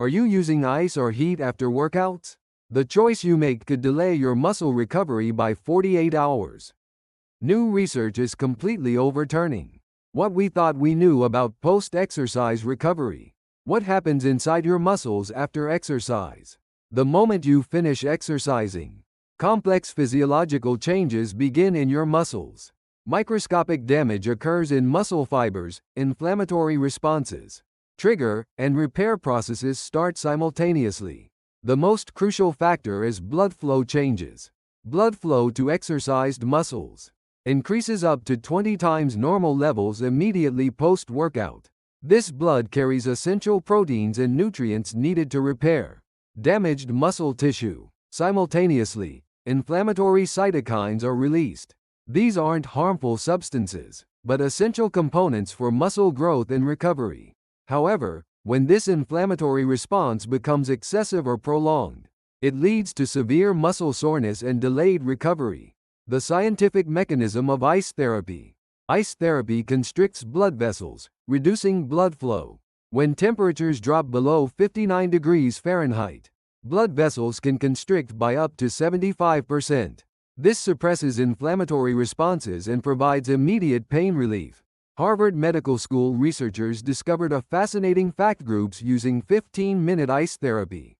Are you using ice or heat after workouts? The choice you make could delay your muscle recovery by 48 hours. New research is completely overturning what we thought we knew about post-exercise recovery. What happens inside your muscles after exercise? The moment you finish exercising, complex physiological changes begin in your muscles. Microscopic damage occurs in muscle fibers, inflammatory responses, trigger, and repair processes start simultaneously. The most crucial factor is blood flow changes. Blood flow to exercised muscles increases up to 20 times normal levels immediately post-workout. This blood carries essential proteins and nutrients needed to repair damaged muscle tissue. Simultaneously, inflammatory cytokines are released. These aren't harmful substances, but essential components for muscle growth and recovery. However, when this inflammatory response becomes excessive or prolonged, it leads to severe muscle soreness and delayed recovery. The scientific mechanism of ice therapy. Ice therapy constricts blood vessels, reducing blood flow. When temperatures drop below 59 degrees Fahrenheit, blood vessels can constrict by up to 75%. This suppresses inflammatory responses and provides immediate pain relief. Harvard Medical School researchers discovered a fascinating fact: groups using 15-minute ice therapy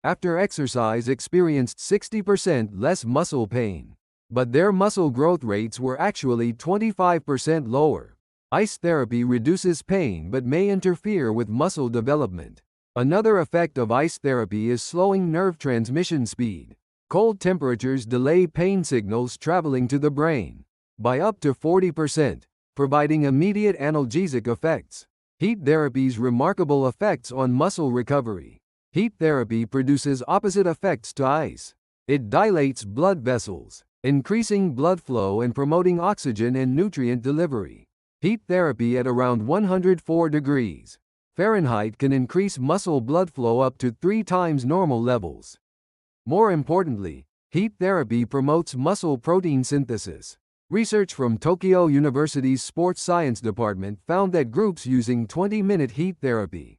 after exercise experienced 60% less muscle pain, but their muscle growth rates were actually 25% lower. Ice therapy reduces pain but may interfere with muscle development. Another effect of ice therapy is slowing nerve transmission speed. Cold temperatures delay pain signals traveling to the brain by up to 40%, providing immediate analgesic effects. Heat therapy's remarkable effects on muscle recovery. Heat therapy produces opposite effects to ice. It dilates blood vessels, increasing blood flow and promoting oxygen and nutrient delivery. Heat therapy at around 104 degrees Fahrenheit can increase muscle blood flow up to 3 times normal levels. More importantly, heat therapy promotes muscle protein synthesis. Research from Tokyo University's Sports Science Department found that groups using 20-minute heat therapy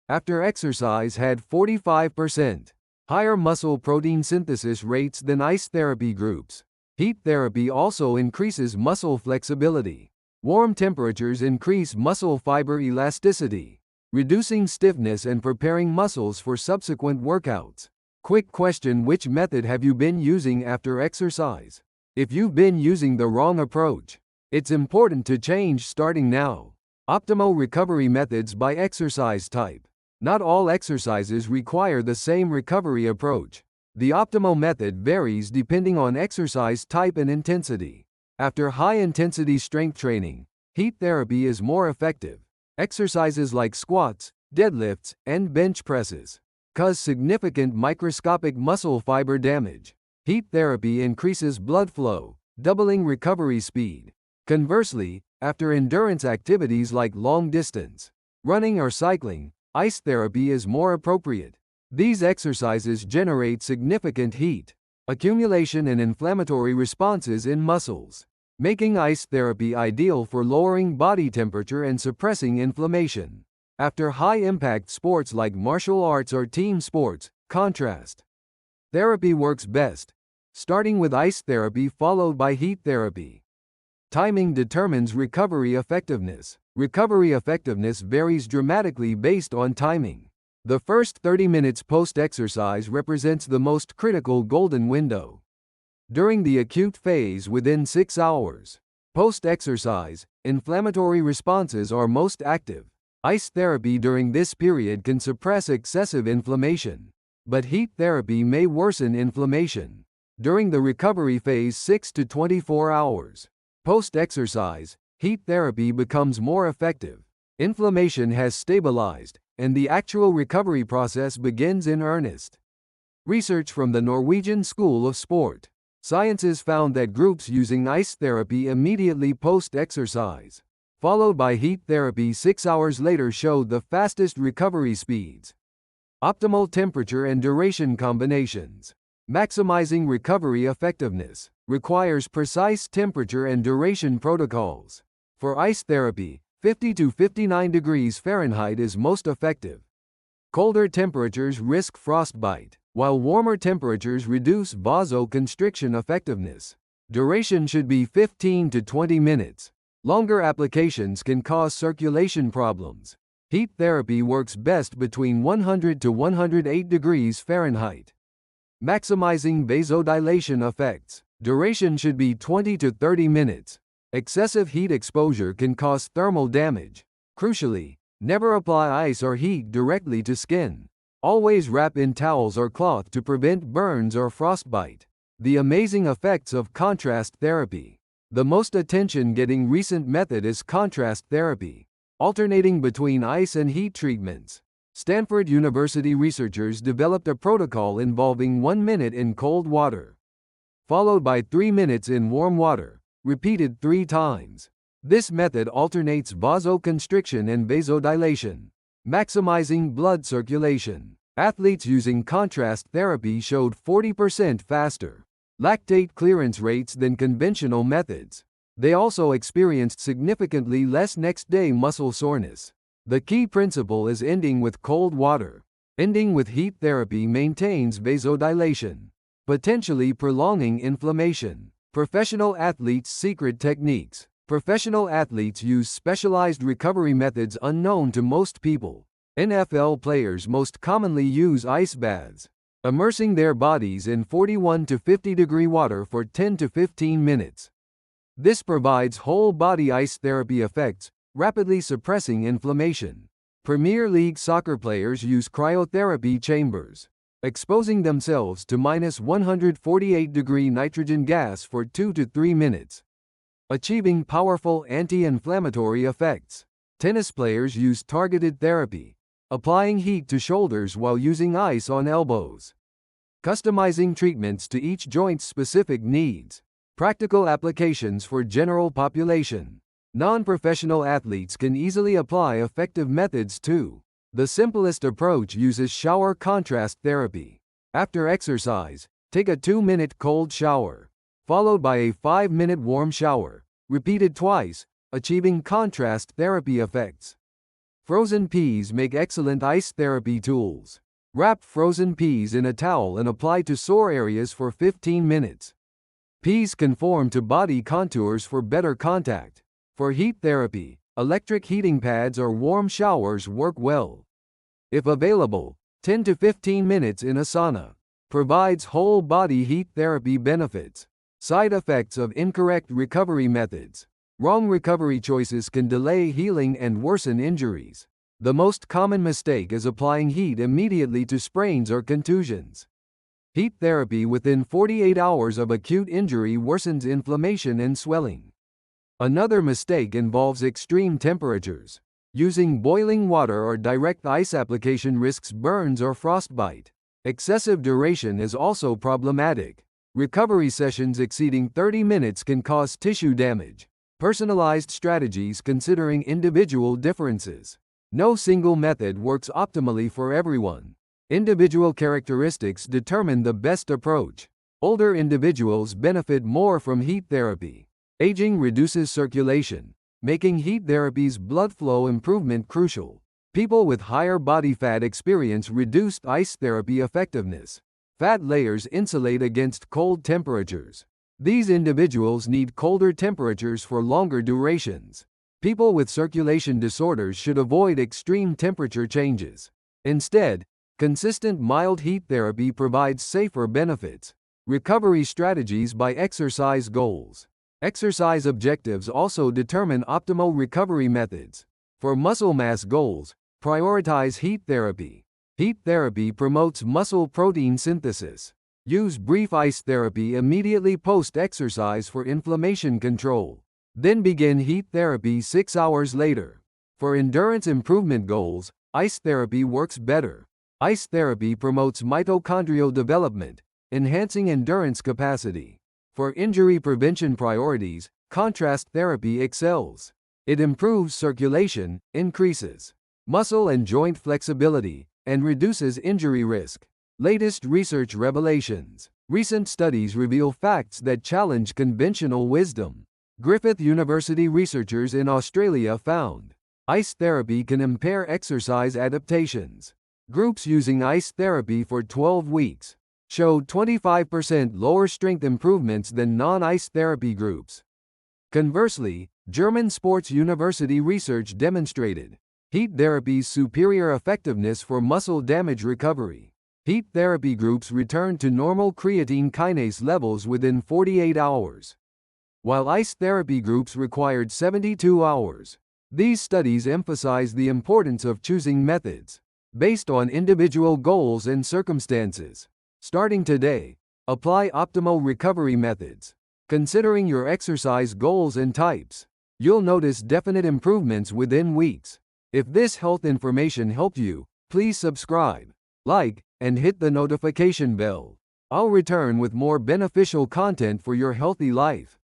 after exercise had 45% higher muscle protein synthesis rates than ice therapy groups. Heat therapy also increases muscle flexibility. Warm temperatures increase muscle fiber elasticity, reducing stiffness and preparing muscles for subsequent workouts. Quick question: which method have you been using after exercise? If you've been using the wrong approach, it's important to change starting now. Optimal recovery methods by exercise type. Not all exercises require the same recovery approach. The optimal method varies depending on exercise type and intensity. After high-intensity strength training, heat therapy is more effective. Exercises like squats, deadlifts, and bench presses cause significant microscopic muscle fiber damage. Heat therapy increases blood flow, doubling recovery speed. Conversely, after endurance activities like long distance running or cycling, ice therapy is more appropriate. These exercises generate significant heat accumulation and inflammatory responses in muscles, making ice therapy ideal for lowering body temperature and suppressing inflammation. After high-impact sports like martial arts or team sports, contrast therapy works best, starting with ice therapy followed by heat therapy. Timing determines recovery effectiveness. Recovery effectiveness varies dramatically based on timing. The first 30 minutes post-exercise represents the most critical golden window. During the acute phase within 6 hours post-exercise, inflammatory responses are most active. Ice therapy during this period can suppress excessive inflammation, but heat therapy may worsen inflammation. During the recovery phase 6 to 24 hours post-exercise, heat therapy becomes more effective. Inflammation has stabilized, and the actual recovery process begins in earnest. Research from the Norwegian School of Sport Sciences found that groups using ice therapy immediately post-exercise, followed by heat therapy 6 hours later, showed the fastest recovery speeds. Optimal temperature and duration combinations. Maximizing recovery effectiveness requires precise temperature and duration protocols. For ice therapy, 50 to 59 degrees Fahrenheit is most effective. Colder temperatures risk frostbite, while warmer temperatures reduce vasoconstriction effectiveness. Duration should be 15 to 20 minutes. Longer applications can cause circulation problems. Heat therapy works best between 100 to 108 degrees Fahrenheit. Maximizing vasodilation effects. Duration should be 20 to 30 minutes. Excessive heat exposure can cause thermal damage. Crucially, never apply ice or heat directly to skin. Always wrap in towels or cloth to prevent burns or frostbite. The amazing effects of contrast therapy. The most attention-getting recent method is contrast therapy, alternating between ice and heat treatments. Stanford University researchers developed a protocol involving 1 minute in cold water, followed by 3 minutes in warm water, repeated 3 times. This method alternates vasoconstriction and vasodilation, maximizing blood circulation. Athletes using contrast therapy showed 40% faster lactate clearance rates than conventional methods. They also experienced significantly less next-day muscle soreness. The key principle is ending with cold water. Ending with heat therapy maintains vasodilation, potentially prolonging inflammation. Professional athletes' secret techniques. Professional athletes use specialized recovery methods unknown to most people. NFL players most commonly use ice baths, immersing their bodies in 41 to 50 degree water for 10 to 15 minutes. This provides whole-body ice therapy effects, rapidly suppressing inflammation. Premier League soccer players use cryotherapy chambers, exposing themselves to -148-degree nitrogen gas for 2 to 3 minutes, achieving powerful anti-inflammatory effects. Tennis players use targeted therapy, applying heat to shoulders while using ice on elbows, customizing treatments to each joint's specific needs. Practical applications for general population. Non-professional athletes can easily apply effective methods too. The simplest approach uses shower contrast therapy. After exercise, take a 2-minute cold shower, followed by a 5-minute warm shower, repeated twice, achieving contrast therapy effects. Frozen peas make excellent ice therapy tools. Wrap frozen peas in a towel and apply to sore areas for 15 minutes. Peas conform to body contours for better contact. For heat therapy, electric heating pads or warm showers work well. If available, 10 to 15 minutes in a sauna provides whole body heat therapy benefits. Side effects of incorrect recovery methods. Wrong recovery choices can delay healing and worsen injuries. The most common mistake is applying heat immediately to sprains or contusions. Heat therapy within 48 hours of acute injury worsens inflammation and swelling. Another mistake involves extreme temperatures. Using boiling water or direct ice application risks burns or frostbite. Excessive duration is also problematic. Recovery sessions exceeding 30 minutes can cause tissue damage. Personalized strategies considering individual differences. No single method works optimally for everyone. Individual characteristics determine the best approach. Older individuals benefit more from heat therapy. Aging reduces circulation, making heat therapy's blood flow improvement crucial. People with higher body fat experience reduced ice therapy effectiveness. Fat layers insulate against cold temperatures. These individuals need colder temperatures for longer durations. People with circulation disorders should avoid extreme temperature changes. Instead, consistent mild heat therapy provides safer benefits. Recovery strategies by exercise goals. Exercise objectives also determine optimal recovery methods. For muscle mass goals, prioritize heat therapy. Heat therapy promotes muscle protein synthesis. Use brief ice therapy immediately post-exercise for inflammation control. Then begin heat therapy 6 hours later. For endurance improvement goals, ice therapy works better. Ice therapy promotes mitochondrial development, enhancing endurance capacity. For injury prevention priorities, contrast therapy excels. It improves circulation, increases muscle and joint flexibility, and reduces injury risk. Latest research revelations. Recent studies reveal facts that challenge conventional wisdom. Griffith University researchers in Australia found ice therapy can impair exercise adaptations. Groups using ice therapy for 12 weeks showed 25% lower strength improvements than non-ice therapy groups. Conversely, German Sports University research demonstrated heat therapy's superior effectiveness for muscle damage recovery. Heat therapy groups returned to normal creatine kinase levels within 48 hours, while ice therapy groups required 72 hours. These studies emphasize the importance of choosing methods based on individual goals and circumstances. Starting today, apply optimal recovery methods, considering your exercise goals and types. You'll notice definite improvements within weeks. If this health information helped you, please subscribe, like, and hit the notification bell. I'll return with more beneficial content for your healthy life.